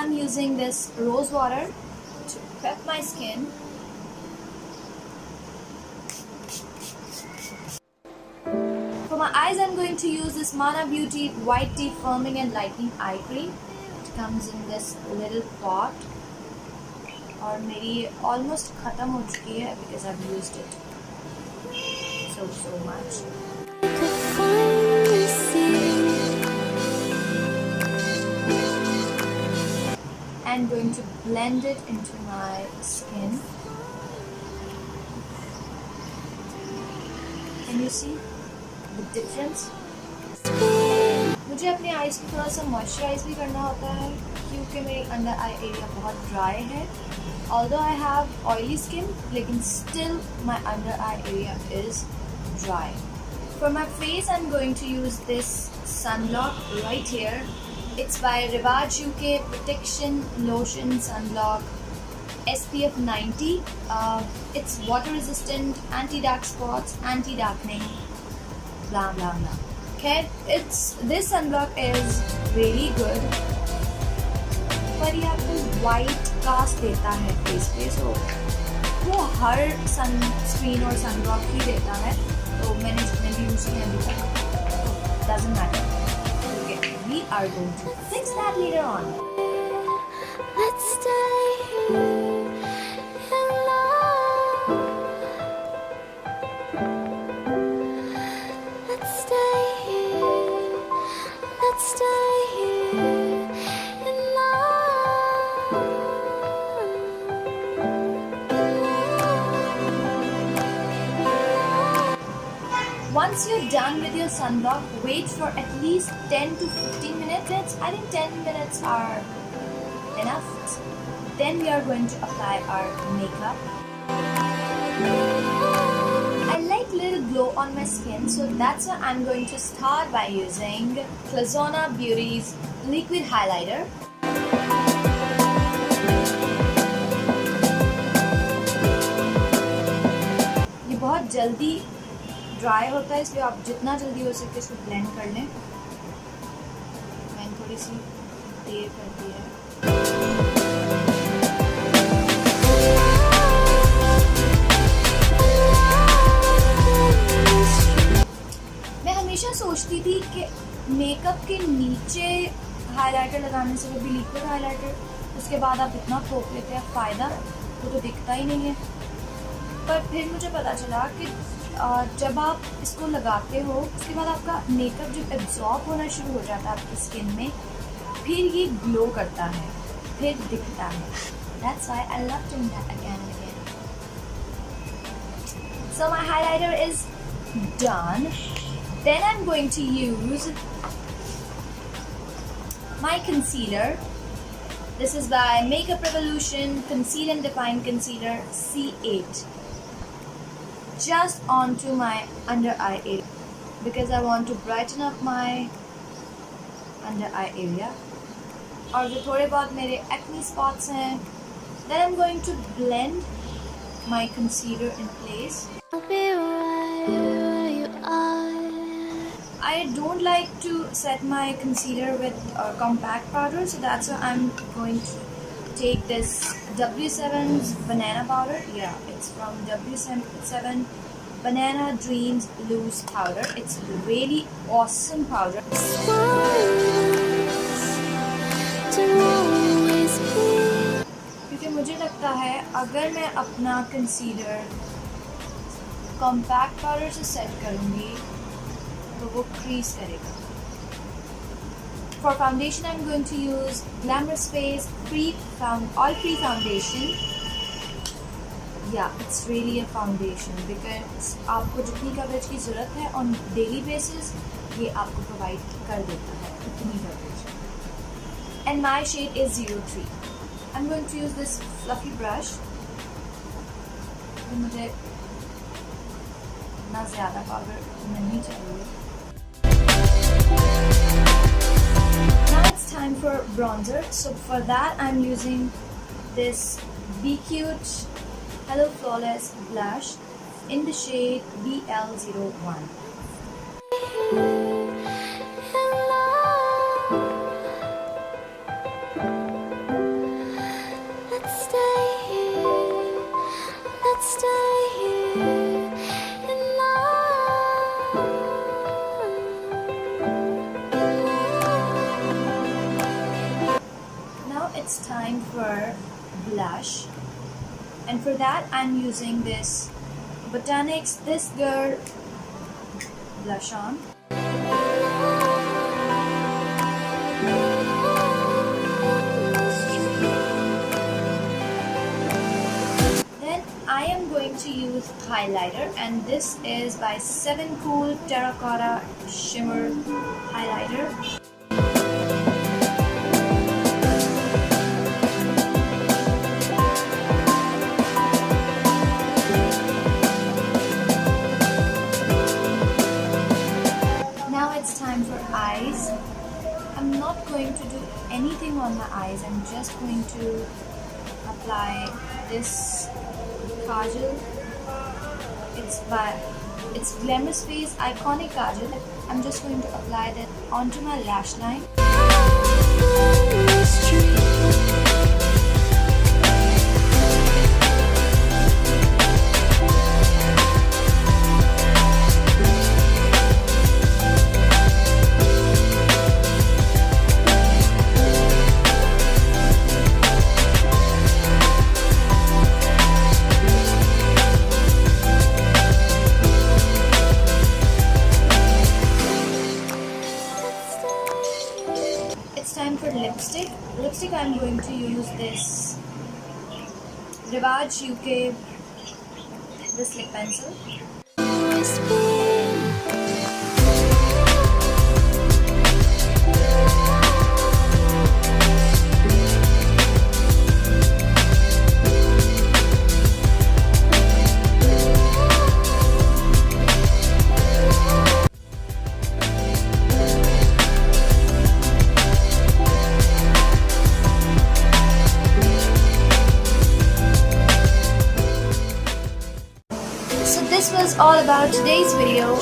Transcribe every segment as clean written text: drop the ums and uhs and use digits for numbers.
I'm using this rose water to prep my skin. For my eyes, I'm going to use this Mana Beauty White Tea Firming and Lightening Eye Cream. It comes in this little pot. और मेरी almost खत्म हो चुकी है because I've used it so much. I'm going to blend it into my skin. Can you see the difference? मुझे अपने eyes को थोड़ा सा मॉइस्चराइज भी करना होता है क्योंकि मेरी अंडर आई एरिया बहुत ड्राई है. Although I have oily skin, लेकिन still my under eye area is dry. For my face, I'm going to use this sunblock right here. It's by Rivaj UK Protection Lotion Sunblock SPF 90. It's water resistant, anti-dark spots, anti-darkening, blah blah blah. Okay, this sunblock is really good. पर ये आपको white cast देता है face पे, सो वो हर sunscreen और sunblock ही देता है, तो मैंने जितने भी यूज़ किए अभी तक doesn't matter. Okay, we are going to fix that later on. Let's stay Once you're done with your sunblock, wait for at least 10 to 15 minutes. I think 10 minutes are enough. Then we are going to apply our makeup. I like little glow on my skin, so that's why I'm going to start by using Clazona Beauty's liquid highlighter. ये बहुत जल्दी dry होता है, इसलिए आप जितना जल्दी हो सके इसको ब्लेंड कर लें. मैंने थोड़ी सी देर कर दी है. मैं हमेशा सोचती थी कि मेकअप के नीचे हाइलाइटर लगाने से, वो भी लिक्विड हाइलाइटर, उसके बाद आप इतना थोप लेते हैं, फ़ायदा वो तो दिखता ही नहीं है. पर फिर मुझे पता चला कि जब आप इसको लगाते हो उसके बाद आपका मेकअप जब एब्जॉर्ब होना शुरू हो जाता है आपकी स्किन में, फिर ये ग्लो करता है, फिर दिखता है. That's why I love doing that again and again. So my highlighter is done. Then I'm going to use my concealer. This is by Makeup Revolution Conceal and Define Concealer C8. Just onto my under eye area because I want to brighten up my under eye area. और जो थोड़े बहुत मेरे acne spots हैं, then I'm going to blend my concealer in place. I'll be right where you are. I don't like to set my concealer with compact powder, so that's why I'm going to take this W7's banana powder. Yeah, it's from W7 Banana Dreams Loose Powder. It's really awesome powder. क्योंकि मुझे लगता है अगर मैं अपना concealer compact powder से set करूँगी तो वो क्रीज करेगा. For foundation, I'm going to use Glamorous Face Oil-Free Foundation. Yeah, it's really a foundation because आपको जितनी कवरेज की ज़रूरत है on daily basis, ये आपको प्रोवाइड कर देता है उतनी coverage. And my shade is 03. I'm going to use this fluffy brush. मुझे ना ज़्यादा पाउडर नहीं चाहिए. Now it's time for bronzer. So for that I'm using this Be Cute Hello Flawless blush in the shade BL01. it's time for blush, and for that I'm using this Bottanics This Girl blush on. Then I am going to use highlighter, and this is by 7 Cool Terracotta Shimmer Highlighter. It's time for eyes. I'm not going to do anything on my eyes. I'm just going to apply this Kajal. It's Glamorous Face Iconic Kajal. I'm just going to apply that onto my lash line. Time for lipstick. I'm going to use this Rivaj UK this lip pencil. So this was all about today's video.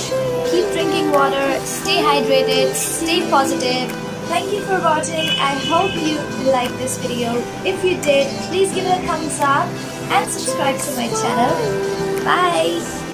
Keep drinking water, stay hydrated, stay positive. Thank you for watching. I hope you liked this video. If you did, please give it a thumbs up and subscribe to my channel. Bye!